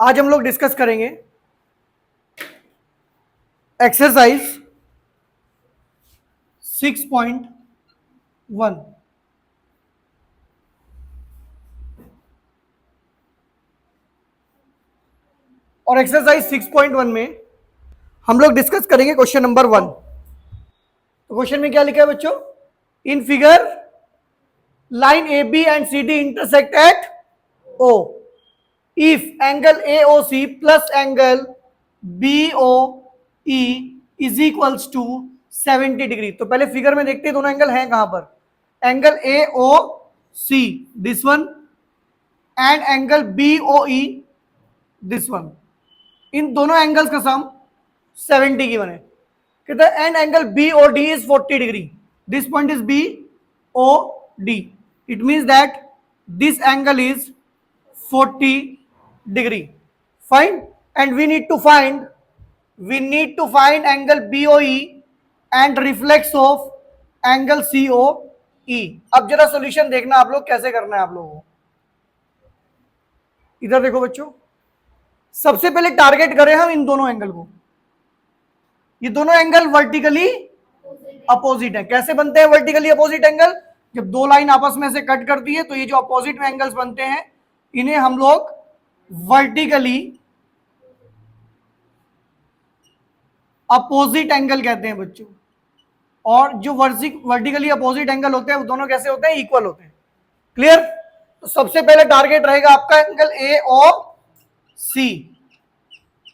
आज हम लोग डिस्कस करेंगे एक्सरसाइज 6.1। और एक्सरसाइज 6.1 में हम लोग डिस्कस करेंगे क्वेश्चन नंबर 1। तो क्वेश्चन में क्या लिखा है बच्चों? In figure line A B and C D intersect at O if angle AOC plus angle BOE is equals to 70 degree. तो पहले फिगर में देखते हैं दोनों एंगल हैं कहां पर। Angle AOC this one and angle BOE this one. इन दोनों एंगल्स का सम 70 की बने। कहते हैं and angle BOD is 40 degree. This point is BOD। It means that this angle is 40 degree. Fine. And we need to find angle BOE and reflex of angle COE. अब जरा solution देखना आप लोग कैसे करना है आप लोगों को। इधर देखो बच्चों, सबसे पहले टारगेट करें हम इन दोनों एंगल को। ये दोनों एंगल वर्टिकली अपोजिट है। कैसे बनते हैं वर्टिकली अपोजिट एंगल? जब दो लाइन आपस में से कट करती है तो ये जो अपोजिट में एंगल्स बनते हैं इन्हें हम लोग वर्टिकली अपोजिट एंगल कहते हैं बच्चों। और जो वर्टिकली अपोजिट एंगल होते हैं वो दोनों कैसे होते हैं? इक्वल होते हैं। क्लियर? तो सबसे पहले टारगेट रहेगा आपका angle AOC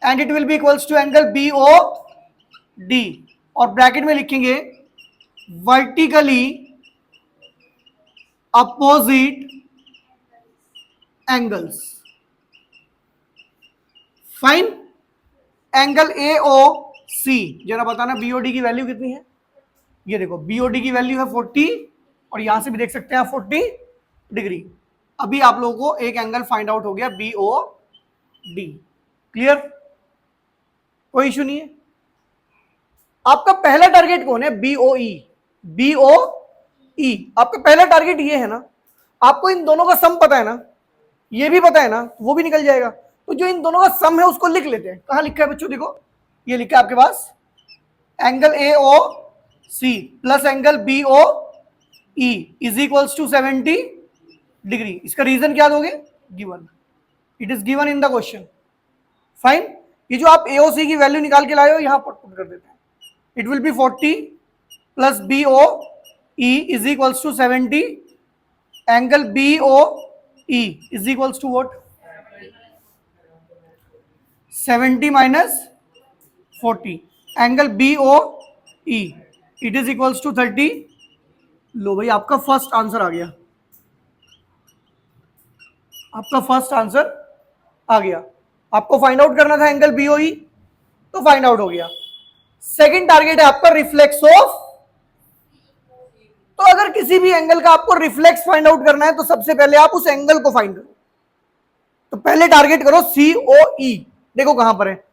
and it will be equals to angle BOD और ब्रैकेट में लिखेंगे vertically opposite angles. Fine. Angle AOC जरा बताना BOD की वैल्यू कितनी है? ये देखो BOD की वैल्यू है 40 और यहां से भी देख सकते हैं 40 डिग्री। अभी आप लोगों को एक एंगल फाइंड आउट हो गया BOD। क्लियर? कोई इशू नहीं है। आपका पहला टारगेट कौन है? BOE। आपका पहला टारगेट ये है ना। आपको इन दोनों का सम पता है ना, ये भी पता है ना, वो भी निकल जाएगा। तो जो इन दोनों का सम है उसको लिख लेते हैं। कहां लिखा है बच्चों? देखो ये लिखा है आपके पास angle AOC plus angle BOE is equals to 70 degree. इसका रीजन क्या दोगे? Given, it is given in the question. Fine. ये जो आप AOC की वैल्यू निकाल के लाए हो यहां पर पुट कर देते हैं। It will be 40 plus BOE is equals to 70 angle BOE is equals to what? 70 minus 40 angle BOE it is equals to 30। लो भाई आपका फर्स्ट आंसर आ गया। आपका फर्स्ट आंसर आ गया। आपको फाइंड आउट करना था एंगल BOE तो फाइंड आउट हो गया। सेकंड टारगेट है आपका रिफ्लेक्स ऑफ। तो अगर किसी भी एंगल का आपको रिफ्लेक्स फाइंड आउट करना है तो सबसे पहले आप उस एंगल को फाइंड करो। तो पहले टारगेट करो COE। देखो कहां पर है,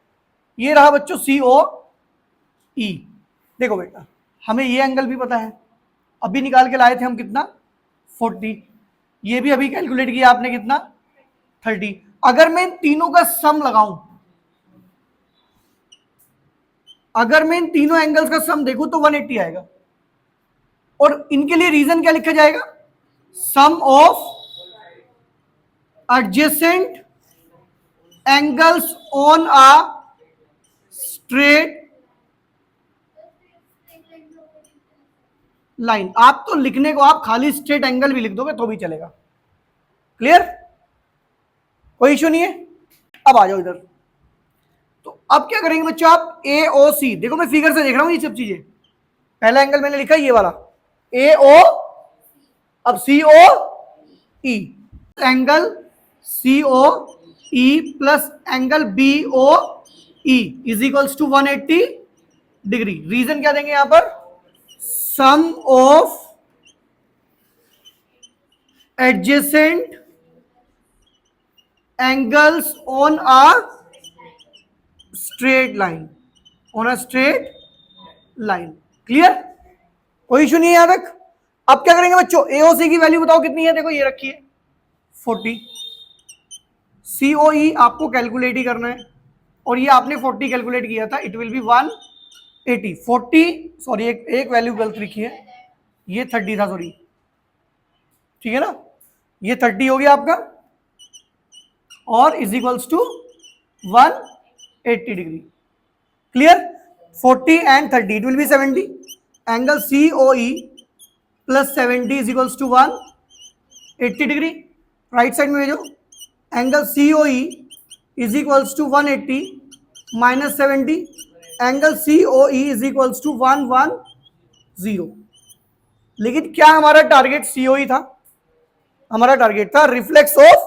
ये रहा बच्चों COE। देखो बेटा हमें ये एंगल भी पता है, अभी निकाल के लाए थे हम कितना? 40। ये भी अभी कैलकुलेट किया आपने कितना? 30। अगर मैं इन तीनों का सम लगाऊं, अगर मैं इन तीनों एंगल्स का सम देखूं तो 180 आएगा। और इनके लिए रीजन क्या लिखा जाएगा? Sum of adjacent angles on a straight line. आप तो लिखने को आप खाली स्ट्रेट एंगल भी लिख दोगे तो भी चलेगा। क्लियर? कोई इशू नहीं है। अब आ जाओ इधर। तो अब क्या करेंगे बच्चों? आप AOC देखो, मैं फिगर से देख रहा हूं ये सब चीजें। पहला एंगल मैंने लिखा ये वाला AO, अब COE। Angle COE plus angle BOE is equals to 180 degree. Reason क्या देंगे यहां पर? Sum of adjacent angles on a straight line, on a straight line. Clear? कोई इशू नहीं है यहां तक। अब क्या करेंगे बच्चों? AOC की वैल्यू बताओ कितनी है? देखो ये रखी है 40। COE आपको कैलकुलेट ही करना है, और ये आपने 40 कैलकुलेट किया था, इट विल बी 180 40, सॉरी एक वैल्यू गलत लिखी है, ये 30 था, सॉरी, ठीक है ना, ये 30 हो गया आपका, और is equals to 180 degree. Clear? 40 and 30 it will be 70, angle COE plus 70 is equals to 180 degree. Right side में भेजो, angle COE is equals to 180 minus 70, angle COE is equals to 110। लेकिन क्या हमारा टारगेट COE था? हमारा target था reflex of.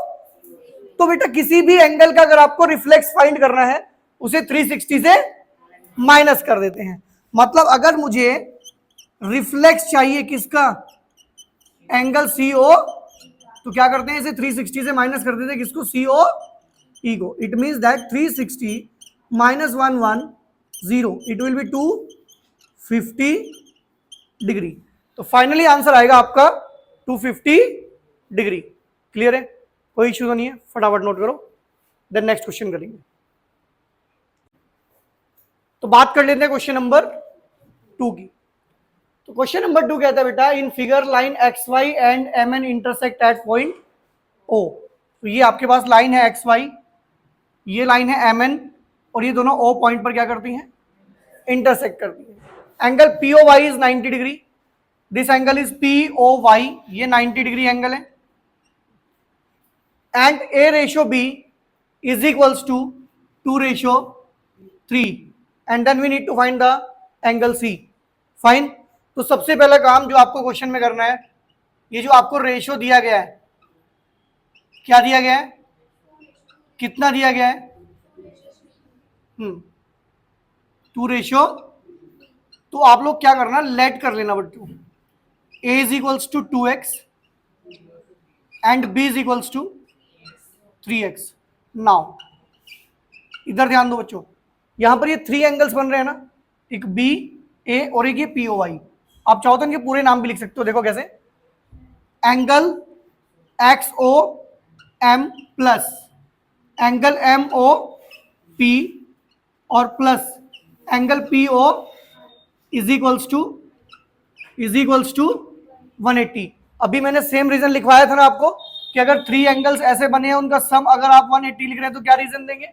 तो बेटा किसी भी एंगल का अगर आपको रिफ्लेक्स फाइंड करना है, उसे 360 से माइनस कर देते हैं। मतलब अगर मुझे रिफ्लेक्स चाहिए किसका? एंगल CO, तो क्या करते हैं, इसे 360 से माइनस कर देते हैं, किसको? COE को। It means that 360 minus 110, it will B 250 degree. तो फाइनली आंसर आएगा आपका 250 डिग्री। क्लियर है? कोई इश्यू तो नहीं है? फटाफट नोट करो, देन नेक्स्ट क्वेश्चन करेंगे। तो बात कर लेते हैं क्वेश्चन नंबर 2 की। तो क्वेश्चन नंबर 2 कहता है बेटा, इन figure line XY and MN intersect at point O। तो ये आपके पास लाइन है XY, ये लाइन है MN, और ये दोनों O पॉइंट पर क्या करती हैं? इंटरसेक्ट करती हैं। Angle POY is 90 degree, this angle is POY, ये 90 डिग्री एंगल है, and A/B is equals to 2/3, and then we need to find the angle C। Fine. तो सबसे पहला काम जो आपको क्वेश्चन में करना है, ये जो आपको रेशियो दिया गया है, क्या दिया गया है, कितना दिया गया है? 2/, तो आप लोग क्या करना, लेट कर लेना बच्चों, A is equals to 2x and B is equals to 3x। Now इधर ध्यान दो बच्चों, यहां पर ये 3 एंगल्स बन रहे हैं ना, एक B, A और एक ये POY। आप चाहो तो इनके पूरे नाम भी लिख सकते हो, देखो कैसे, angle XOM plus angle MOP और plus angle PO is equals to 180। अभी मैंने सेम रीजन लिखवाया था ना आपको, कि अगर 3 एंगल्स ऐसे बने हैं, उनका सम अगर आप 180 लिख रहे हैं, तो क्या रीजन देंगे?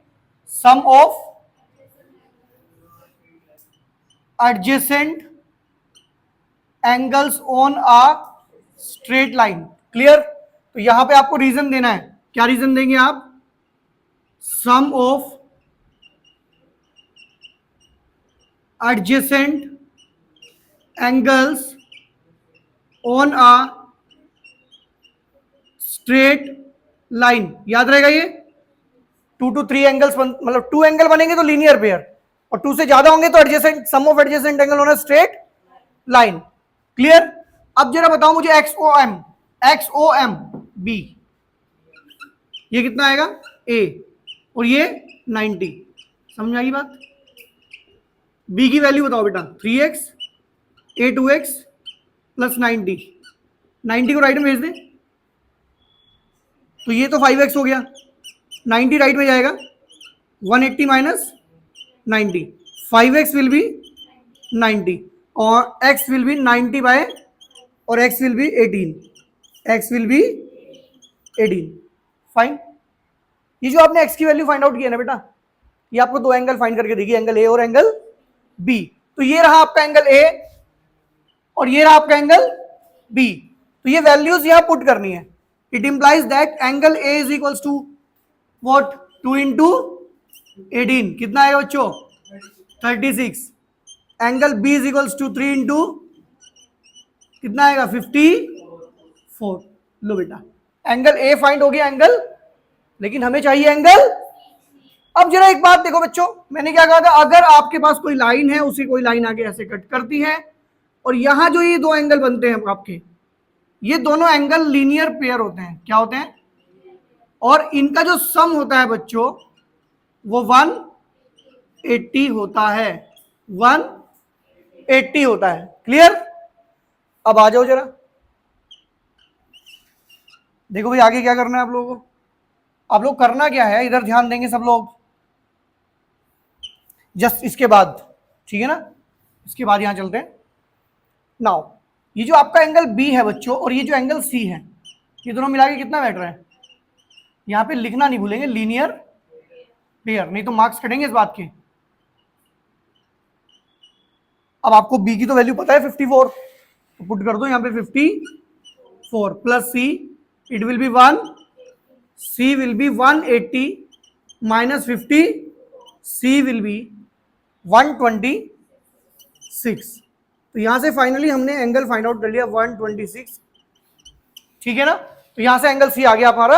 Sum of adjacent angles on a straight line. Clear? तो यहां पे आपको रीजन देना है, क्या रीजन देंगे आप? Sum of adjacent angles on a straight line. याद रहेगा ये 2 to 3 एंगल्स, मतलब 2 एंगल बनेंगे तो लीनियर पेयर, और 2 से ज्यादा होंगे तो adjacent, sum of adjacent angle on a straight line. Clear? अब जरा बताओ मुझे XOM B, ये कितना आएगा? A, और ये 90। समझ आई बात? B की वैल्यू बताओ बेटा, 3x, A 2x प्लस 90 को राइट में भेज दे, तो ये तो 5x हो गया, 90 राइट में जाएगा, 180 माइनस 90, 5x विल बी 90 और x विल बी 90 बाय, और x विल बी 18। फाइन। ये जो आपने x की वैल्यू फाइंड आउट किया ना बेटा, ये आपको 2 एंगल फाइंड करके देगी, एंगल A और एंगल B। तो ये रहा आपका एंगल A और ये रहा आपका एंगल B। तो ये वैल्यूज यहां पुट करनी है। It implies that angle A is equals to what? 2 into 18, कितना आएगा बच्चों? 36। Angle B is equals to 3 into कितना आएगा? 54। लो बेटा, एंगल A फाइंड हो गया एंगल, लेकिन हमें चाहिए एंगल। अब जरा एक बात देखो बच्चों, मैंने क्या कहा था, अगर आपके पास कोई लाइन है, उसी कोई लाइन आगे ऐसे कट करती है, और यहां जो ये 2 एंगल बनते हैं आपके, ये दोनों एंगल लीनियर पेयर होते हैं। क्या होते हैं? और इनका जो सम होता है बच्चों, वो 180 होता है, 180 होता है। क्लियर? अब आ जाओ जरा, देखो भाई आगे क्या करना है आप लोगों को। आप लोग करना क्या है, इधर ध्यान देंगे सब लोग जस्ट इसके बाद, ठीक है ना, इसके बाद यहां चलते हैं। नाउ ये जो आपका एंगल बी है बच्चों और ये जो एंगल सी है, ये दोनों मिला के कितना बैठ रहा है, यहां पे लिखना नहीं भूलेंगे, लीनियर पेयर, नहीं तो मार्क्स कटेंगे इस बात के। अब आपको बी की तो वैल्यू पता है 54, तो पुट कर दो यहां पे 54 plus C, it will be 1, C will be 180 minus 50, C will be 126। तो यहां से फाइनली हमने एंगल फाइंड आउट कर लिया 126, ठीक है ना। तो यहां से एंगल सी आ गया हमारा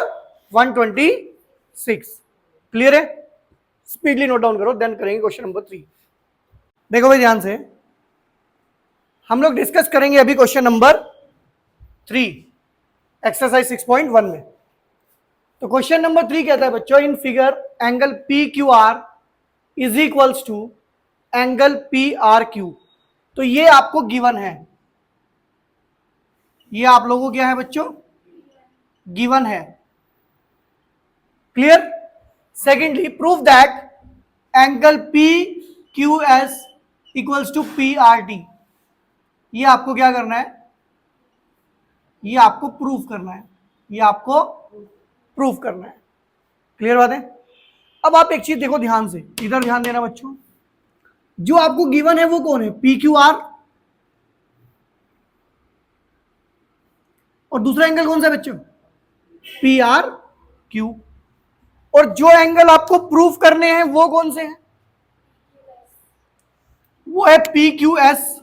126। क्लियर है, स्पीडली नोट डाउन करो, देन करेंगे क्वेश्चन नंबर 3। देखो भाई ध्यान से, हम लोग डिस्कस करेंगे अभी क्वेश्चन नंबर 3 एक्सरसाइज 6.1 में। तो क्वेश्चन नंबर 3 कहता है बच्चों, in figure angle P Q R is equals to angle P R Q. तो ये आपको गिवन है, ये आप लोगों को क्या है बच्चों, गिवन है। Clear. Secondly prove that angle P Q S equals to P R T. ये आपको क्या करना है, ये आपको प्रूफ करना है, ये आपको प्रूफ करना है। क्लियर बात है। अब आप एक चीज देखो ध्यान से, इधर ध्यान देना बच्चों, जो आपको गिवन है वो कौन है, पी क्यू आर, और दूसरा एंगल कौन सा है बच्चों, पी आर क्यू। और जो एंगल आपको प्रूफ करने हैं वो कौन से हैं, वो है पी क्यू एस,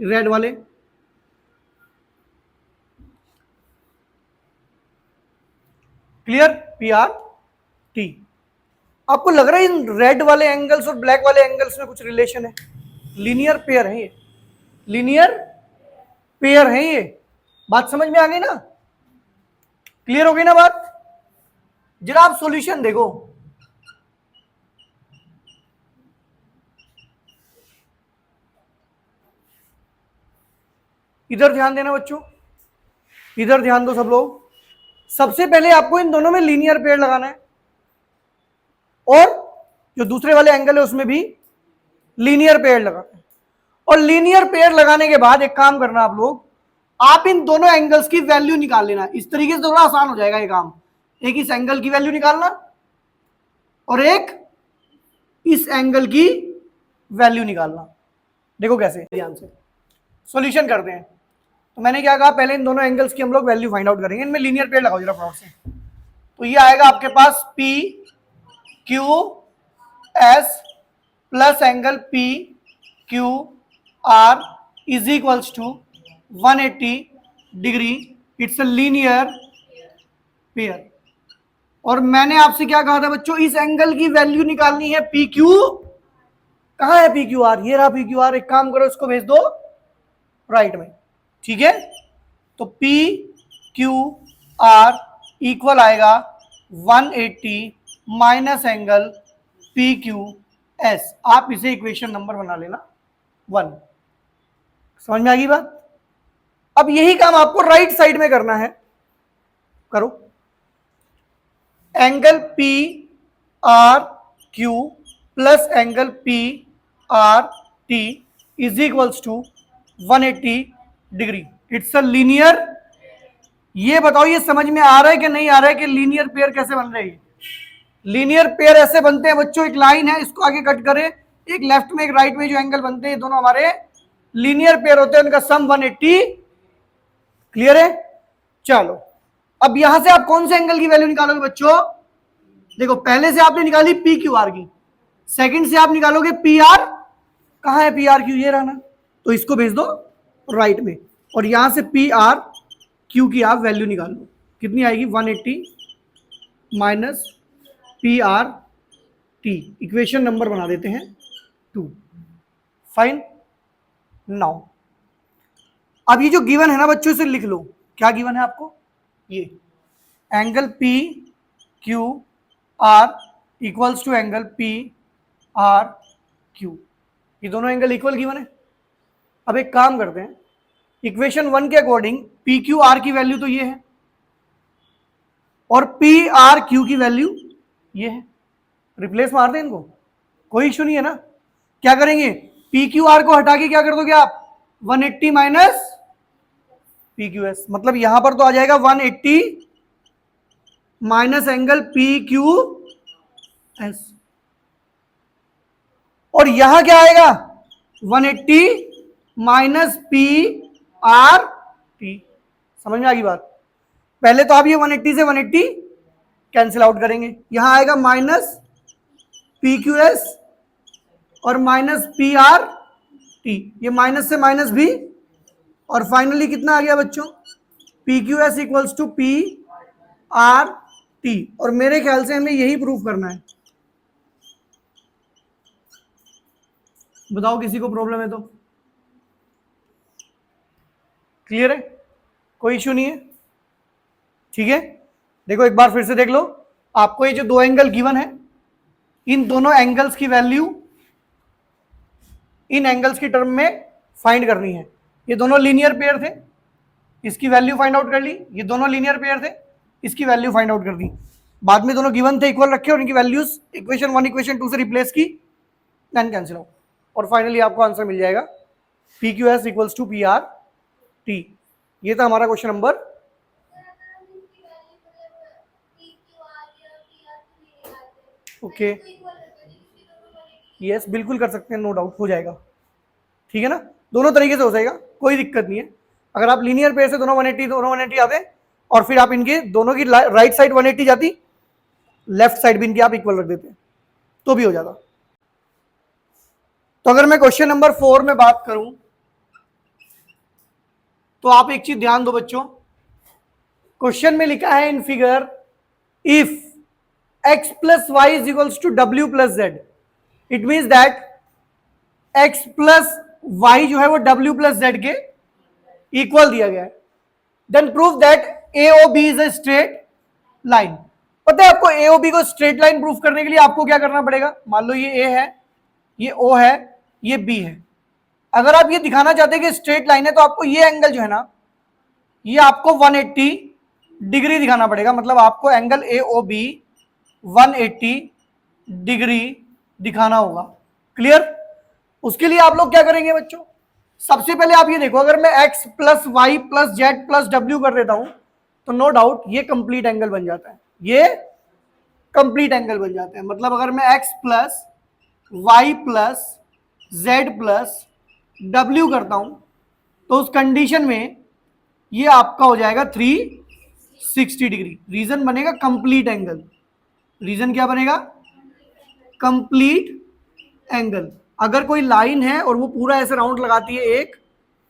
रेड वाले। Clear, P R T. आपको लग रहा है इन रेड वाले एंगल्स और ब्लैक वाले एंगल्स में कुछ रिलेशन है, लीनियर पेयर है ये, लीनियर पेयर है ये। बात समझ में आ गई ना, क्लियर हो गई ना बात। जरा आप सॉल्यूशन देखो, इधर ध्यान देना बच्चों, इधर ध्यान दो सब लोग। सबसे पहले आपको इन दोनों में लीनियर पेयर लगाना है, और जो दूसरे वाले एंगल है उसमें भी लीनियर पेयर लगाना है। और लीनियर पेयर लगाने के बाद एक काम करना आप लोग, आप इन दोनों एंगल्स की वैल्यू निकाल लेना। इस तरीके से थोड़ा आसान हो जाएगा ये काम। एक इस एंगल की वैल्यू निकालना और एक इस एंगल की वैल्यू निकालना। देखो कैसे, ध्यान से सॉल्यूशन करते हैं। तो मैंने क्या कहा, पहले इन दोनों एंगल्स की हम लोग वैल्यू फाइंड आउट करेंगे। इनमें लीनियर पेयर लगाओ जरा फटाफट से। तो ये आएगा आपके पास P Q S plus angle P Q R is equals to 180 degree. It's a linear pair. और मैंने आपसे क्या कहा था बच्चों, इस एंगल की वैल्यू निकालनी है पी क्यू। कहां है पी क्यू आर, ये रहा पी क्यू आर। एक काम करो, इसको भेज दो राइट में, ठीक है। तो पी क्यू आर इक्वल आएगा 180 minus angle P Q S. आप इसे इक्वेशन नंबर बना लेना 1। समझ में आ गई बात। अब यही काम आपको राइट साइड में करना है, करो। Angle P R Q plus angle P R T is equals to 180 degree. It's a linear. ये बताओ, ये समझ में आ रहा है कि नहीं आ रहा है कि लीनियर पेयर कैसे बन रही है। लीनियर पेयर ऐसे बनते हैं बच्चों, एक लाइन है, इसको आगे कट करें, एक लेफ्ट में एक राइट में जो एंगल बनते हैं, दोनों हमारे लीनियर पेयर होते हैं, उनका सम 180। क्लियर है। चलो अब यहां से आप कौन से एंगल की वैल्यू निकालोगे बच्चों, देखो पहले से आपने निकाली पी क्यू आर की, सेकंड से आप निकालोगे पी आर। कहां है पी आर क्यू, ये रहा ना। तो इसको भेज दो राइट में, और यहां से पी आर क्यू की आप वैल्यू निकाल लो। कितनी आएगी, 180 minus P R T. Equation number बना देते हैं 2। फाइन। नाउ अब ये जो गिवन है ना बच्चों, इसे लिख लो। क्या गिवन है आपको, ये angle P Q R equals to angle P R Q. ये दोनों एंगल इक्वल गिवन है। अब एक काम करते हैं, इक्वेशन 1 के अकॉर्डिंग पी क्यू आर की वैल्यू तो ये है, और पी आर क्यू की वैल्यू ये है। रिप्लेस मार दें इनको, कोई इशू नहीं है ना। क्या करेंगे, पी क्यू आर को हटा के क्या कर दोगे आप, 180 माइनस पी क्यू एस, मतलब यहां पर तो आ जाएगा 180 minus angle P Q S, और यहां क्या आएगा 180 माइनस पी आर टी। समझ में आ गई बात। पहले तो आप ये 180 से 180 कैंसिल आउट करेंगे, यहां आएगा माइनस पी क्यू एस और माइनस पी आर टी, ये माइनस से माइनस भी, और फाइनली कितना आ गया बच्चों, P Q S equals to P R T. और मेरे ख्याल से हमें यही प्रूफ करना है। बताओ किसी को प्रॉब्लम है तो। क्लियर है, कोई इश्यू नहीं है, ठीक है। देखो एक बार फिर से देख लो, आपको ये जो दो एंगल गिवन है, इन दोनों एंगल्स की वैल्यू इन एंगल्स की टर्म में फाइंड करनी है। ये दोनों लीनियर पेयर थे, इसकी वैल्यू फाइंड आउट कर ली। ये दोनों लीनियर पेयर थे, इसकी वैल्यू फाइंड आउट कर दी। बाद में दोनों गिवन थे, इक्वल रखे और इनकी वैल्यूज इक्वेशन 1 इक्वेशन 2 से रिप्लेस की, देन कैंसिल आउट, और फाइनली आपको आंसर मिल जाएगा P Q S equals to P R T. ये था हमारा क्वेश्चन नंबर। ओके, यस बिल्कुल कर सकते हैं, नो डाउट हो जाएगा, ठीक है ना। दोनों तरीके से हो जाएगा, कोई दिक्कत नहीं है। अगर आप लीनियर पेयर से दोनों 180 आते और फिर आप इनके दोनों की राइट साइड 180 जाती, लेफ्ट साइड भी इनकी आप इक्वल रख देते तो भी हो जाता। तो अगर मैं क्वेश्चन नंबर 4 में बात करूं तो आप एक चीज ध्यान दो बच्चों, क्वेश्चन में लिखा है in figure if x plus Y is equals to w plus Z, it means that x plus Y जो है वो w प्लस जेड के इक्वल दिया गया है। Then prove that AOB is a straight line. पता है आपको AOB को स्ट्रेट लाइन प्रूफ करने के लिए आपको क्या करना पड़ेगा, मान लो ये A है, ये O है, ये B है। अगर आप ये दिखाना चाहते हैं कि स्ट्रेट लाइन है तो आपको ये एंगल जो है ना, ये आपको 180 डिग्री दिखाना पड़ेगा। मतलब आपको एंगल AOB 180 डिग्री दिखाना होगा। क्लियर। उसके लिए आप लोग क्या करेंगे बच्चों, सबसे पहले आप ये देखो, अगर मैं x plus Y plus Z plus W कर देता हूं तो नो डाउट ये कंप्लीट एंगल बन जाता है, ये कंप्लीट एंगल बन जाता है। मतलब अगर मैं x plus Y plus Z plus W करता हूं तो उस कंडीशन में ये आपका हो जाएगा 360 डिग्री। रीजन बनेगा कंप्लीट एंगल। रीजन क्या बनेगा, कंप्लीट एंगल। अगर कोई लाइन है और वो पूरा ऐसे राउंड लगाती है एक,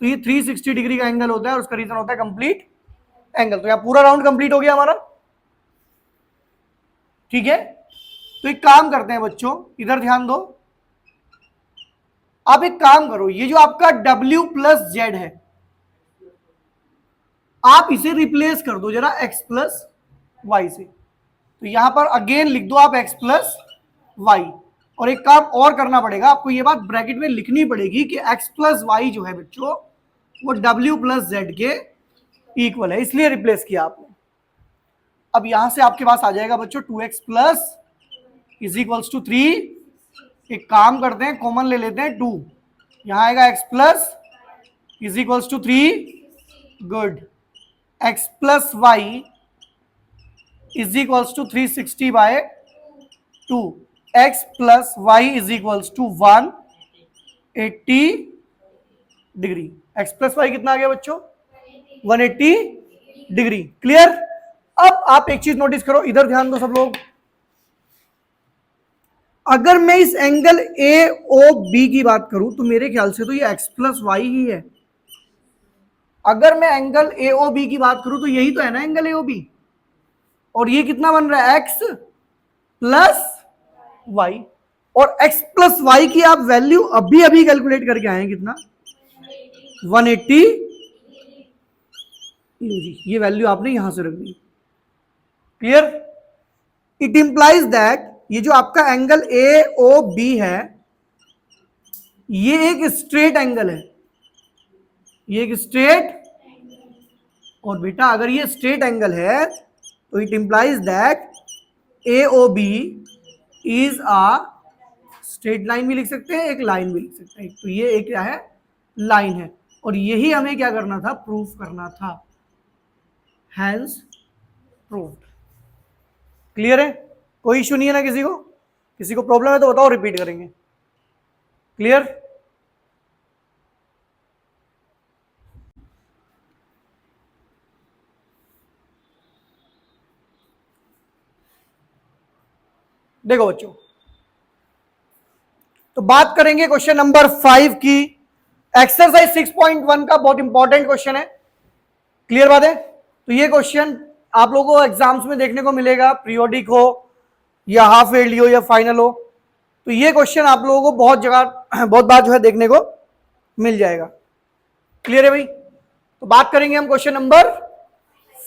तो ये 360 डिग्री का एंगल होता है और उसका रीजन होता है कंप्लीट एंगल। तो यहां पूरा राउंड कंप्लीट हो गया हमारा, ठीक है। तो एक काम करते हैं बच्चों, इधर ध्यान दो। आप एक काम करो, ये जो आपका W प्लस जेड है, आप इसे रिप्लेस कर दो जरा x प्लस वाई से। तो यहां पर अगेन लिख दो आप x प्लस वाई। और एक काम और करना पड़ेगा आपको, ये बात ब्रैकेट में लिखनी पड़ेगी कि x प्लस वाई जो है बच्चों वो W प्लस जेड के इक्वल है, इसलिए रिप्लेस किया आपने। अब यहां से आपके पास आ जाएगा बच्चों 2x plus is equals to 3। एक काम करते हैं, कॉमन ले लेते हैं 2, यहां आएगा x plus is equals to 3। Good. x plus Y is equals to 360 by 2। x plus Y is equals to 180 degree. x plus Y कितना आ गया बच्चों, 180 डिग्री। क्लियर। अब आप एक चीज नोटिस करो, इधर ध्यान दो सब लोग। अगर मैं इस एंगल AOB की बात करूं तो मेरे ख्याल से तो ये x प्लस वाई ही है। अगर मैं एंगल AOB की बात करूं तो यही तो है ना एंगल AOB, और ये कितना बन रहा है x प्लस वाई। और x प्लस वाई की आप वैल्यू अभी अभी कैलकुलेट करके आए हैं, कितना 180। ये वैल्यू आपने यहां से रख दी। क्लियर। इट इंप्लाइज दैट ये जो आपका एंगल AOB है ये एक स्ट्रेट एंगल है, ये एक स्ट्रेट। और बेटा अगर ये स्ट्रेट एंगल है तो it implies that AOB is a straight line भी लिख सकते हैं, एक लाइन भी लिख सकते हैं। तो ये एक क्या है, लाइन है, और यही हमें क्या करना था, प्रूफ करना था। Hence proved. क्लियर है? कोई इशू नहीं है ना किसी को? किसी को प्रॉब्लम है तो बताओ, रिपीट करेंगे। क्लियर? देखो बच्चों, तो बात करेंगे क्वेश्चन नंबर 5 की। एक्सरसाइज 6.1 का बहुत इंपॉर्टेंट क्वेश्चन है। क्लियर बात है? तो ये क्वेश्चन आप लोगों को एग्जाम्स में देखने को मिलेगा, पीरियोडिक हो या हाफ ईयरली हो या फाइनल हो। तो ये क्वेश्चन आप लोगों को बहुत जगह, बहुत बार जो है देखने को मिल जाएगा। क्लियर है भाई? तो बात करेंगे हम क्वेश्चन नंबर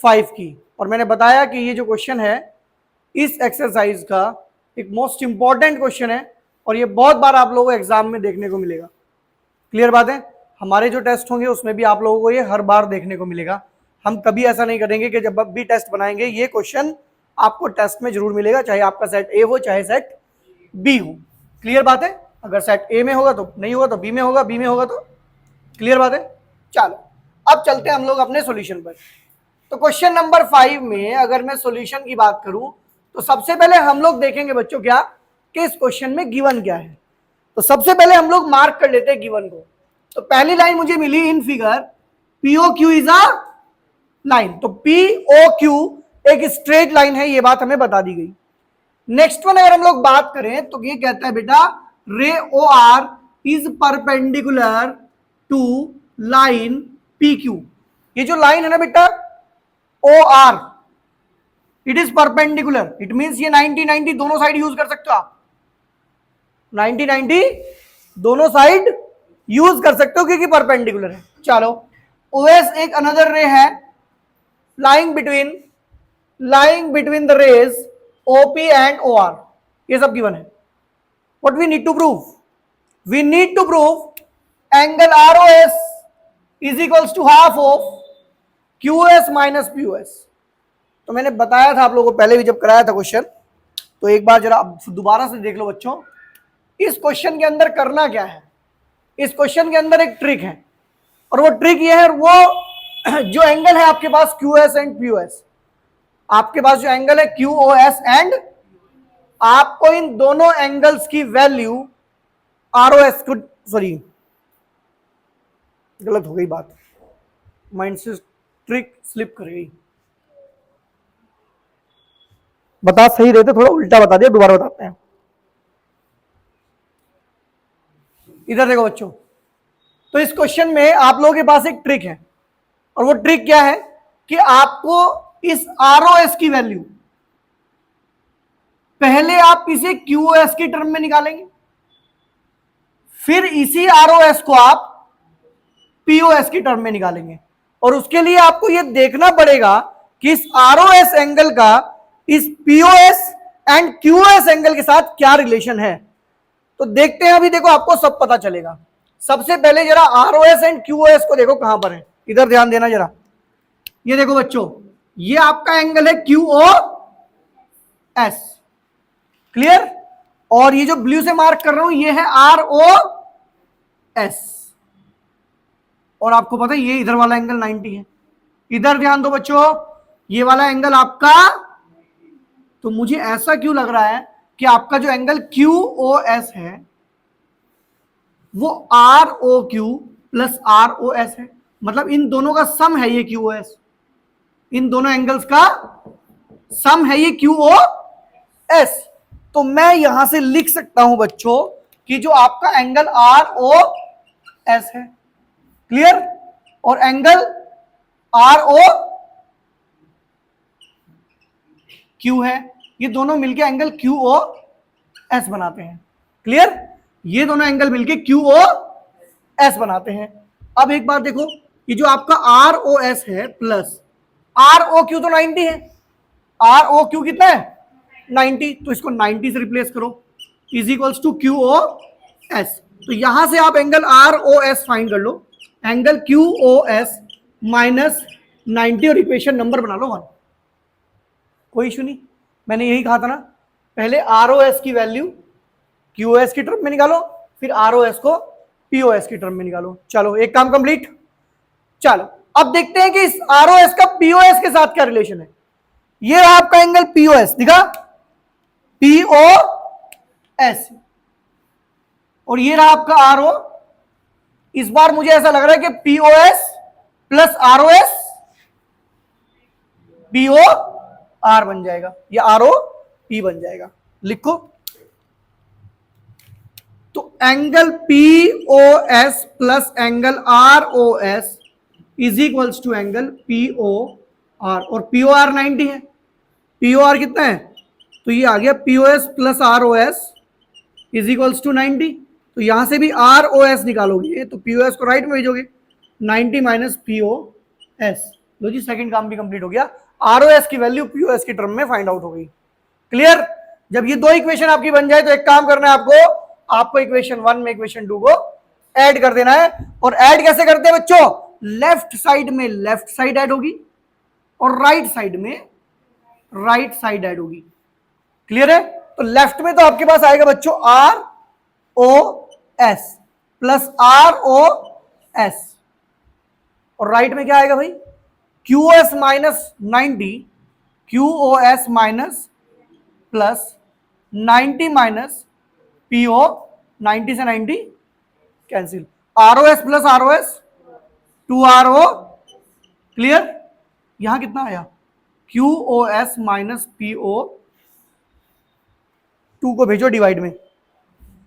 5 की, और मैंने बताया कि ये जो क्वेश्चन है इस एक्सरसाइज का एक मोस्ट इंपॉर्टेंट क्वेश्चन है, और ये बहुत बार आप लोगों को एग्जाम में देखने को मिलेगा। क्लियर बात है? हमारे जो टेस्ट होंगे उसमें भी आप लोगों को ये हर बार देखने को मिलेगा। हम कभी ऐसा नहीं करेंगे कि जब भी टेस्ट बनाएंगे ये क्वेश्चन आपको टेस्ट में जरूर मिलेगा, चाहे आपका सेट ए हो चाहे सेट बी हो। क्लियर बात है? अगर सेट ए में होगा तो नहीं होगा, तो बी में होगा, बी में होगा तो। क्लियर बात है? चलो अब चलते हैं हम लोग अपने सॉल्यूशन पर। तो क्वेश्चन नंबर 5 में अगर मैं सॉल्यूशन की बात करूं तो सबसे पहले हम लोग देखेंगे बच्चों क्या कि इस क्वेश्चन में गिवन क्या है। तो सबसे पहले हम लोग मार्क कर लेते हैं गिवन को। तो पहली लाइन मुझे मिली in figure, POQ is a line. तो POQ एक स्ट्रेट लाइन है, ये बात हमें बता दी गई। नेक्स्ट वन अगर हम लोग बात करें तो ये कहता है बेटा ray OR is perpendicular to line PQ। ये जो लाइन है ना बेटा OR, it is perpendicular, it means ये 90-90 दोनों साइड यूज कर सकते हो आप। 90-90 दोनों साइड यूज कर सकते हो क्योंकि परपेंडिकुलर है। चलो OS एक अनदर रे है lying between the rays OP and OR, ये सब गिवन है। What we need to prove? We need to prove angle ROS is equals to half of QS minus POS। तो मैंने बताया था आप लोगों को पहले भी जब कराया था क्वेश्चन, तो एक बार जरा दोबारा से देख लो बच्चों। इस क्वेश्चन के अंदर करना क्या है, इस क्वेश्चन के अंदर एक ट्रिक है, और वो ट्रिक ये है, वो जो एंगल है आपके पास QS एंड POS, आपके पास जो एंगल है QOS एंड, आपको इन दोनों एंगल्स की वैल्यू ROS को, सॉरी गलत हो गई बात, माइंड से ट्रिक स्लिप कर गई, बता सही रहे थे, थोड़ा उल्टा बता दिया, दोबारा बताते हैं। इधर देखो बच्चों, तो इस क्वेश्चन में आप लोगों के पास एक ट्रिक है, और वो ट्रिक क्या है कि आपको इस ROS की वैल्यू पहले आप इसे QOS की टर्म में निकालेंगे, फिर इसी ROS को आप POS की टर्म में निकालेंगे, और उसके लिए आपको यह देखना पड़ेगा कि इस ROS एंगल का इस POS एंड QOS एंगल के साथ क्या रिलेशन है। तो देखते हैं, अभी देखो आपको सब पता चलेगा। सबसे पहले जरा ROS एंड QOS को देखो कहां पर है, इधर ध्यान देना जरा। ये देखो बच्चों, ये आपका एंगल है QOS, क्लियर, और ये जो ब्लू से मार्क कर रहा हूं ये है ROS, और आपको पता है ये इधर वाला एंगल 90 है। इधर ध्यान दो बच्चों, ये वाला एंगल आपका, तो मुझे ऐसा क्यों लग रहा है कि आपका जो एंगल QOS है वो ROQ प्लस ROS है, मतलब इन दोनों का सम है ये QOS, इन दोनों एंगल्स का सम है ये QOS। तो मैं यहां से लिख सकता हूं बच्चों कि जो आपका एंगल ROS है, क्लियर, और एंगल ROQ है, ये दोनों मिलके एंगल QOS बनाते हैं। क्लियर, ये दोनों एंगल मिलके QOS बनाते हैं। अब एक बात देखो, ये जो आपका ROS है प्लस ROQ तो 90 है, ROQ कितना है 90, तो इसको 90 से रिप्लेस करो, इज इक्वल्स टू QOS। तो यहां से आप एंगल ROS फाइंड कर लो, एंगल QOS माइनस 90, और इक्वेशन नंबर बना लो 1। कोई इशू नहीं, मैंने यही कहा था ना, पहले ROS की वैल्यू QoS की टर्म में निकालो, फिर ROS को POS की टर्म में निकालो। चलो एक काम कंप्लीट। चलो अब देखते हैं कि इस ROS का POS के साथ क्या रिलेशन है। ये रहा आपका एंगल POS, दिखा POS, और ये रहा आपका RO। इस बार मुझे ऐसा लग रहा है कि POS प्लस ROS POR बन जाएगा, या ROP बन जाएगा। लिखो तो angle POS plus angle ROS is equals to angle POR, और POR 90 है। POR कितना है, तो ये आ गया POS plus ROS is equals to 90। तो यहां से भी ROS निकालोगे तो POS को राइट में भेजोगे, 90 माइनस POS। लो जी, सेकंड काम भी कंप्लीट हो गया। ROS की वैल्यू POS की टर्म में फाइंड आउट हो गई। क्लियर। जब ये दो इक्वेशन आपकी बन जाए तो एक काम करना है आपको इक्वेशन 1 में इक्वेशन 2 को ऐड कर देना है। और ऐड कैसे करते हैं बच्चों, लेफ्ट साइड में लेफ्ट साइड ऐड होगी और राइट साइड में राइट साइड ऐड होगी। क्लियर है। तो लेफ्ट में तो आपके पास आएगा बच्चों ROS प्लस ROS, और राइट में क्या आएगा भाई, QoS minus 90, QoS minus plus 90 minus PO, 90 से 90 cancel, ROS plus ROS 2RO। Clear. यहां कितना आया, QoS माइनस PO, 2 को भेजो डिवाइड में,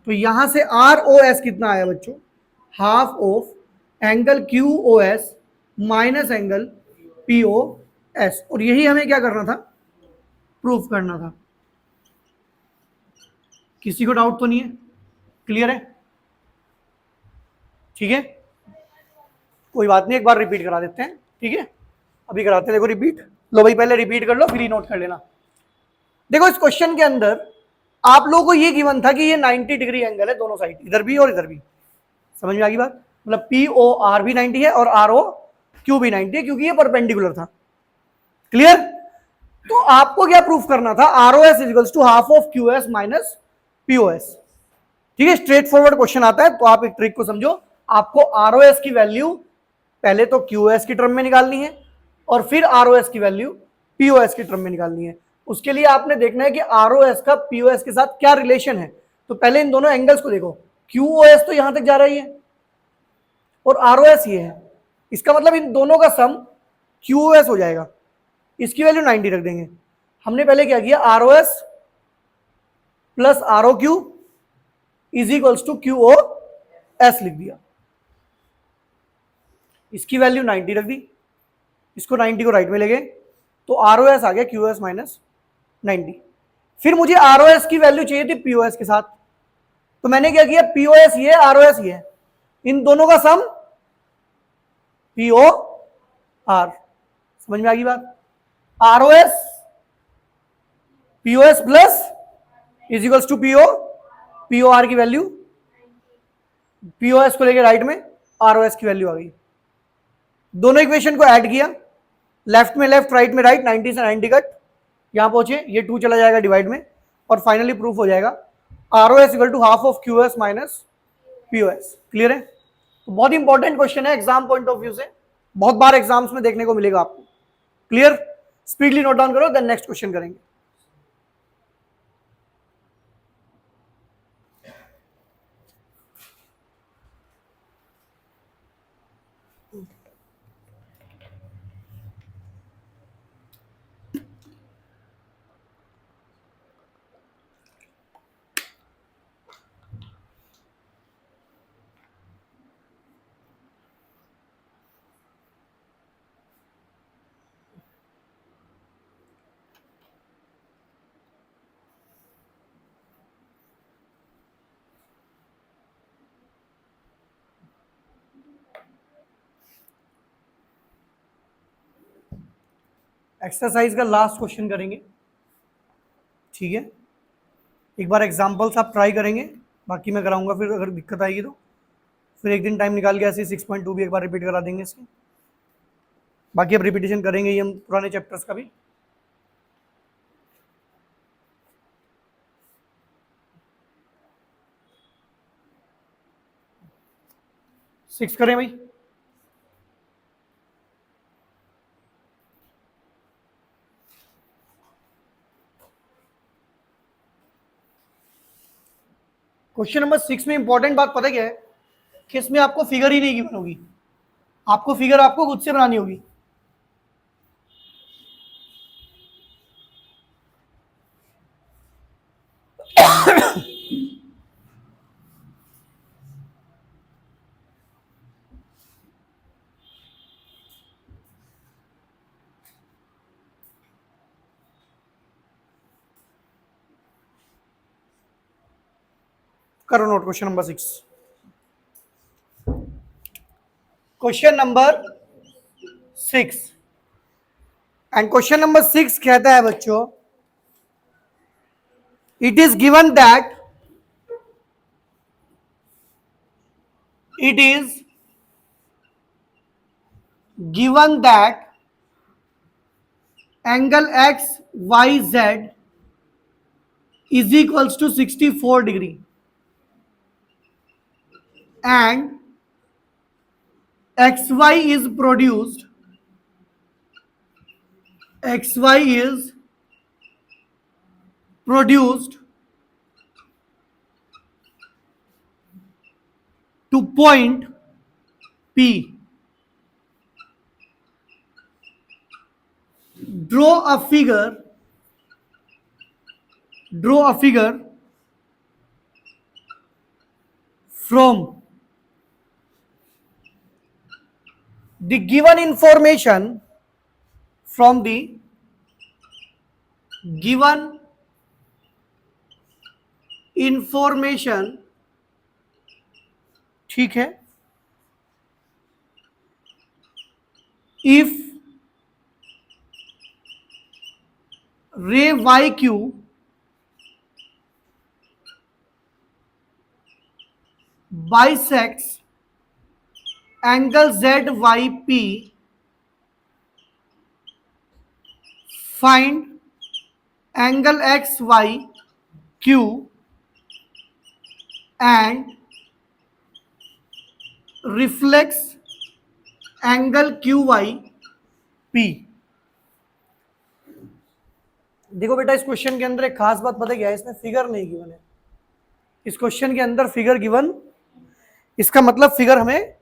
तो यहां से ROS कितना आया बच्चों, half of angle QoS minus angle POS। और यही हमें क्या करना था, प्रूफ करना था। किसी को डाउट तो नहीं है, क्लियर है, ठीक है, कोई बात नहीं, एक बार रिपीट करा देते हैं, ठीक है, अभी कराते हैं। देखो रिपीट, लो भाई पहले रिपीट कर लो फिर ही नोट कर लेना। देखो इस क्वेश्चन के अंदर आप लोगों को ये गिवन था कि ये 90 डिग्री एंगल है दोनों साइड, इधर भी और इधर भी। समझ में आ गई बात, मतलब POR भी 90 है और ROQ भी 90 है, क्योंकि ये परपेंडिकुलर था। क्लियर। तो आपको क्या प्रूफ करना था, ROS equals to half of QoS minus POS। ठीक है, स्ट्रेट फॉरवर्ड क्वेश्चन आता है, तो आप एक ट्रिक को समझो। आपको ROS की वैल्यू पहले तो QoS की टर्म में निकालनी है और फिर ROS की वैल्यू POS की टर्म में निकालनी है। उसके लिए आपने देखना है कि ROS का POS के साथ क्या रिलेशन है। तो पहले इन दोनों एंगल्स को देखो, QoS तो यहां तक जा रही है और ROS ये है, इसका मतलब इन दोनों का सम QoS हो जाएगा। इसकी वैल्यू 90 रख देंगे। हमने पहले क्या किया, ROS plus ROQ is equals to QoS लिख दिया, इसकी वैल्यू 90 रख दी, इसको 90 को राइट में ले गए, तो ROS आ गया QoS माइनस 90। फिर मुझे ROS की वैल्यू चाहिए थी POS के साथ, तो मैंने क्या किया, POS ये है, ROS ये है, इन दोनों का सम POR। समझ में आ गई बात। ROS POS plus is equals to POR की वैल्यू, POS को लेके राइट में, ROS की वैल्यू आ गई। दोनों इक्वेशन को ऐड किया, लेफ्ट में लेफ्ट राइट में राइट, 90 से 90 कट, यहां पहुंचे, ये 2 चला जाएगा डिवाइड में, और फाइनली प्रूफ हो जाएगा ROS equal to half of QoS minus POS। Clear है। तो बहुत इंपॉर्टेंट क्वेश्चन है एग्जाम पॉइंट ऑफ व्यू से, बहुत बार एग्जाम्स में देखने को मिलेगा आपको। क्लियर। स्पीडली नोट डाउन करो, देन नेक्स्ट क्वेश्चन करेंगे। एक्सरसाइज का लास्ट क्वेश्चन करेंगे, ठीक है। एक बार एग्जांपल्स आप ट्राई करेंगे, बाकी मैं कराऊंगा, फिर अगर दिक्कत आएगी तो फिर एक दिन टाइम निकाल के ऐसे 6.2 भी एक बार रिपीट करा देंगे इसकी। बाकी अब रिपीटेशन करेंगे ही हम पुराने चैप्टर्स का भी। 6 करें भाई। क्वेश्चन नंबर 6 में इंपॉर्टेंट बात पता क्या है कि इसमें आपको फिगर ही नहीं गिवन होगी, आपको फिगर आपको खुद से बनानी होगी। करो note question number 6। Question number 6 and question number 6 कहता है बच्चों, it is given that it is given that angle x y z is equals to 64 degree and xy is produced, xy is produced to point P. Draw a figure from the given information, from the given information, ठीक है, if ray yq bisects angle zyp, find angle xyq and reflex angle Q Y P. देखो बेटा, इस question के अंदर एक खास बात पता क्या है, इसमें फिगर नहीं गिवन है। इस क्वेश्चन के अंदर फिगर गिवन, इसका मतलब फिगर हमें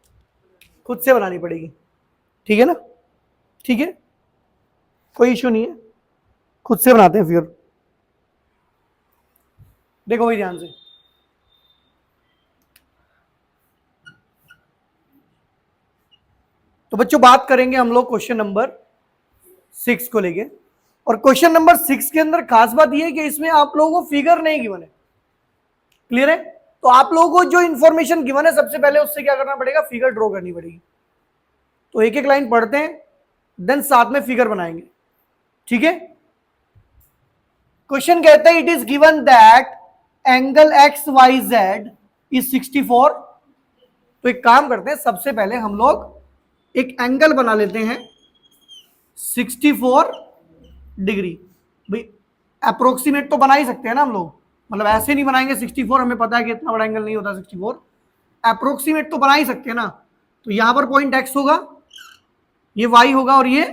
खुद से बनानी पड़ेगी। ठीक है ना, ठीक है, कोई इश्यू नहीं है, खुद से बनाते हैं फिगर। देखो भाई ध्यान से, तो बच्चों बात करेंगे हम लोग क्वेश्चन नंबर 6 को लेके। और क्वेश्चन नंबर 6 के अंदर खास बात यह है कि इसमें आप लोगों को फिगर नहीं गिवन है। क्लियर है? तो आप लोगों को जो इंफॉर्मेशन गिवन है सबसे पहले उससे क्या करना पड़ेगा, फिगर ड्रॉ करनी पड़ेगी। तो एक एक लाइन पढ़ते हैं, देन साथ में फिगर बनाएंगे। ठीक है? क्वेश्चन कहता है it is given that angle X Y Z is 64। तो एक काम करते हैं, सबसे पहले हम लोग एक एंगल बना लेते हैं 64 डिग्री। भाई अप्रोक्सीमेट तो बना ही सकते हैं ना हम लोग, मतलब ऐसे नहीं बनाएंगे 64, हमें पता है कि इतना बड़ा एंगल नहीं होता 64, अप्रोक्सीमेट तो बना ही सकते हैं ना। तो यहां पर पॉइंट एक्स होगा, ये वाई होगा और ये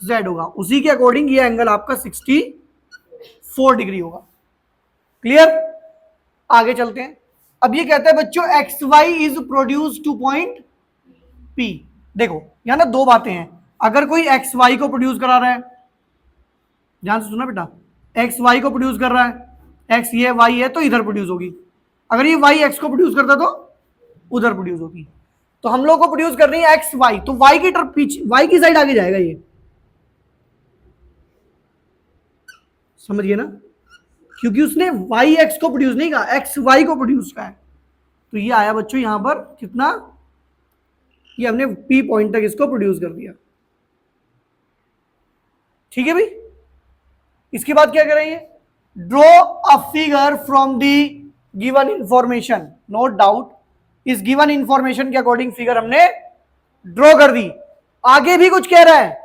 जेड होगा, उसी के अकॉर्डिंग ये एंगल आपका 64 डिग्री होगा। क्लियर? आगे चलते हैं। अब ये कहता है बच्चों X Y is produce to point P. देखो यहां ना दो बातें हैं, अगर कोई एक्स वाई को प्रोड्यूस करा रहा है, ध्यान से सुना बेटा, एक्स वाई को प्रोड्यूस कर रहा है, एक्स ये वाई है तो इधर प्रोड्यूस होगी, अगर ये वाई एक्स को प्रोड्यूस करता तो उधर प्रोड्यूस होगी। तो हम लोग को प्रोड्यूस कर रही है एक्स वाई, तो वाई की तरफ पीछे, वाई की साइड आगे जाएगा ये, समझिए ना, क्योंकि उसने वाई एक्स को प्रोड्यूस नहीं कहा, एक्स वाई को प्रोड्यूस कहा है। तो ये आया बच्चों यहां पर कितना, ये हमने पी पॉइंट तक इसको प्रोड्यूस कर दिया। ठीक है भाई? इसके बाद क्या करेंगे, draw a figure from the given information. No doubt इस गिवन इंफॉर्मेशन के अकॉर्डिंग फिगर हमने ड्रॉ कर दी। आगे भी कुछ कह रहा है,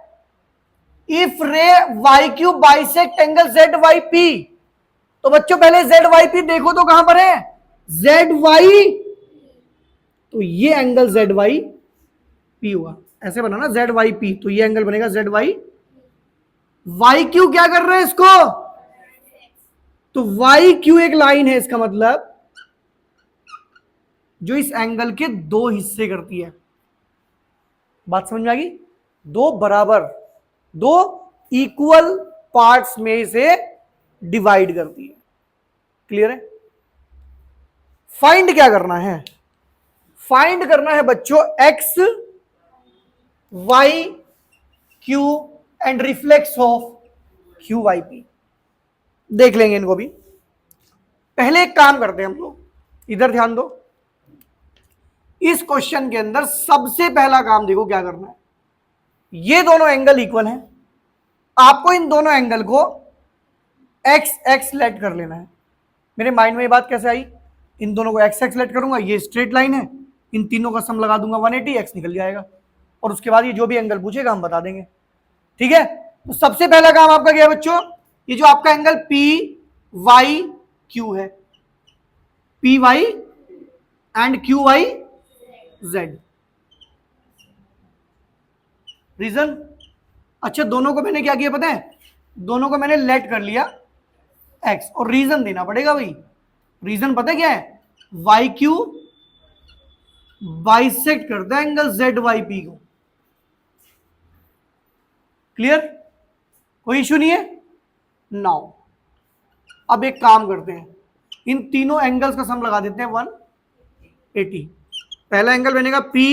if ray Y Q bisect angle Z Y P. तो बच्चों पहले जेड वाई पी देखो तो कहां पर है, जेड वाई तो ये एंगल जेड वाई पी होगा। ऐसे बना ना जेड वाई पी, तो ये एंगल बनेगा जेड वाई। वाई क्यू क्या कर रहे हैं इसको, तो वाई क्यू एक लाइन है, इसका मतलब जो इस एंगल के दो हिस्से करती है। बात समझ में आ गई, दो बराबर, दो इक्वल पार्ट्स में इसे डिवाइड करती है। क्लियर है। फाइंड क्या करना है, फाइंड करना है बच्चों X Y Q and reflex of Q Y P. देख लेंगे इनको भी। पहले एक काम करते हैं हम लोग, इधर ध्यान दो। इस क्वेश्चन के अंदर सबसे पहला काम देखो क्या करना है। ये दोनों एंगल इक्वल हैं, आपको इन दोनों एंगल को एक्स एक्स लेट कर लेना है। मेरे माइंड में ये बात कैसे आई, इन दोनों को एक्स एक्स लेट करूंगा, ये स्ट्रेट लाइन है, इन तीनों का सम लगा दूंगा 180, एक्स निकल जाएगा, और उसके बाद ये जो भी एंगल पूछेगा हम बता देंगे। ठीक है, तो सबसे पहला काम आपका क्या है बच्चों, ये जो आपका एंगल पी वाई क्यू है, P Y and Q Y Z. Reason, अच्छा दोनों को मैंने क्या किया पता है, दोनों को मैंने लेट कर लिया एक्स, और रीजन देना पड़ेगा भाई। रीजन पता है क्या है, वाई क्यू बाइसेक्ट करता है एंगल जेड वाई पी को। क्लियर, कोई इशू नहीं है। नाउ अब एक काम करते हैं, इन तीनों एंगल्स का सम लगा देते हैं 180। पहला एंगल बनेगा पी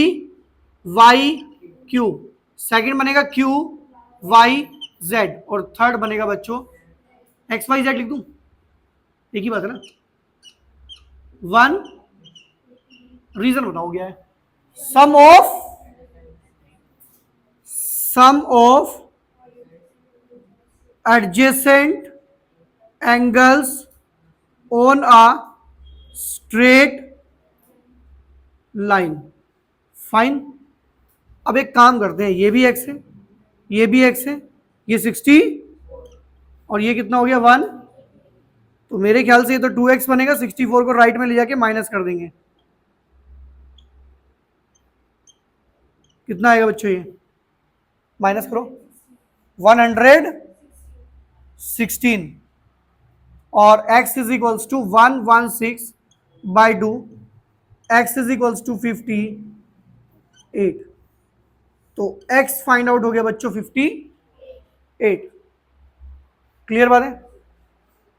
वाई क्यू, सेकंड बनेगा क्यू वाई जेड, और थर्ड बनेगा बच्चों एक्स वाई जेड। लिख दूं, एक ही बात है ना। वन, रीजन बताओ क्या है, sum of adjacent angles on a straight line. Fine, अब एक काम करते हैं, ये भी एक्स है, ये भी एक्स है, ये 60 और ये कितना हो गया 1, तो मेरे ख्याल से ये तो 2x बनेगा। 64 को राइट में ले जाके माइनस कर देंगे, कितना आएगा बच्चों, ये माइनस करो 116, और x is equals to 116/2, x is equals to 58, तो x फाइंड आउट हो गया बच्चों 58। क्लियर बात है।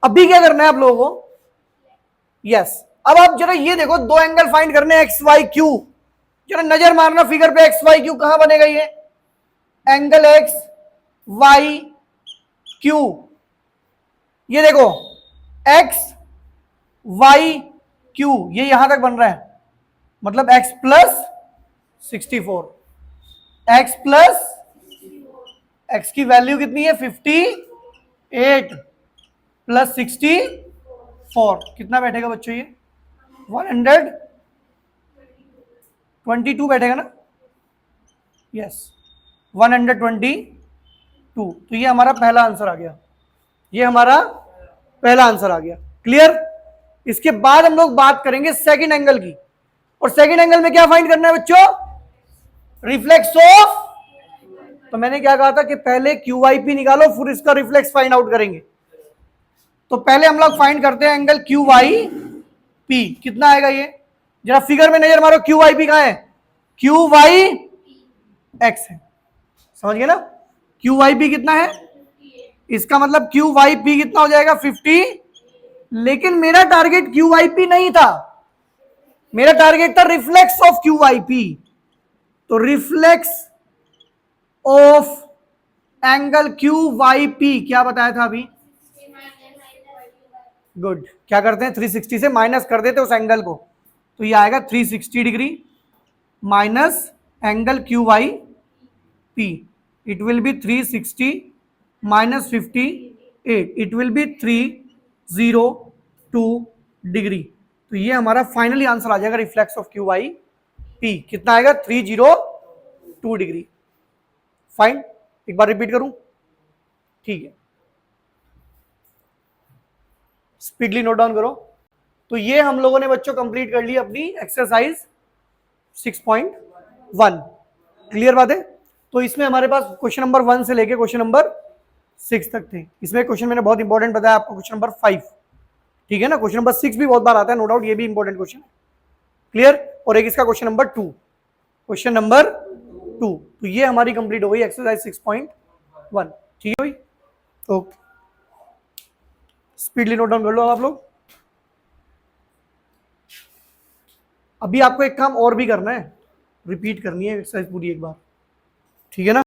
अभी क्या करना है आप लोगों को, यस अब आप जरा ये देखो, दो एंगल फाइंड करने एक्स वाई क्यू, जरा नजर मारना फिगर पे, एक्स वाई क्यू कहां बनेगा, ये एंगल एक्स वाई क्यू, ये देखो एक्स वाई क्यू, ये यहां तक बन रहा है, मतलब x plus 64, x plus x की वैल्यू कितनी है 58 प्लस 64, कितना बैठेगा बच्चों, ये 122 बैठेगा ना, यस 122। तो ये हमारा पहला आंसर आ गया, ये हमारा पहला आंसर आ गया। क्लियर, इसके बाद हम लोग बात करेंगे सेकंड एंगल की, और सेकंड एंगल में क्या फाइंड करना है बच्चों, रिफ्लेक्स ऑफ। तो मैंने क्या कहा था कि पहले क्यू वाई पी निकालो, फिर इसका रिफ्लेक्स फाइंड आउट करेंगे। तो पहले हम लोग फाइंड करते हैं एंगल क्यू वाई पी, कितना आएगा ये, जरा फिगर में नजर मारो, क्यू वाई पी कहां है, क्यू वाई एक्स है, समझ गए ना। क्यू वाई पी कितना है, इसका मतलब क्यू वाई पी कितना हो जाएगा 50, लेकिन मेरा टारगेट क्यू वाई पी नहीं था, मेरा टारगेट था reflex of Q Y P. तो reflex of angle Q Y P क्या बताया था अभी, गुड, क्या करते हैं 360 से माइनस कर देते उस एंगल को, तो ये आएगा 360 degree minus angle Q Y P, it will be 360 minus 58, it will be 302 degree. तो ये हमारा फाइनली आंसर आ जाएगा reflex of Q Y P, कितना आएगा 302 डिग्री। फाइन, एक बार रिपीट करूं, ठीक है, स्पीडली नोट डाउन करो। तो ये हम लोगों ने बच्चों कंप्लीट कर ली अपनी एक्सरसाइज 6.1। क्लियर बात है। तो इसमें हमारे पास क्वेश्चन नंबर 1 से लेके क्वेश्चन नंबर 6 तक थे। इसमें क्वेश्चन मैंने बहुत इंपॉर्टेंट बताया आपको, क्वेश्चन नंबर 5, ठीक है ना। क्वेश्चन नंबर 6 भी बहुत बार आता है, नो डाउट, ये भी इंपॉर्टेंट क्वेश्चन है। क्लियर। और एक इसका क्वेश्चन नंबर 2, क्वेश्चन नंबर 2। तो ये हमारी कंप्लीट हो गई एक्सरसाइज 6.1। ठीक है भाई, ओके, स्पीडली नोट डाउन कर लो आप लोग। अभी आपको एक काम और भी करना है, रिपीट करनी है एक्सरसाइज पूरी एक बार, ठीक है ना।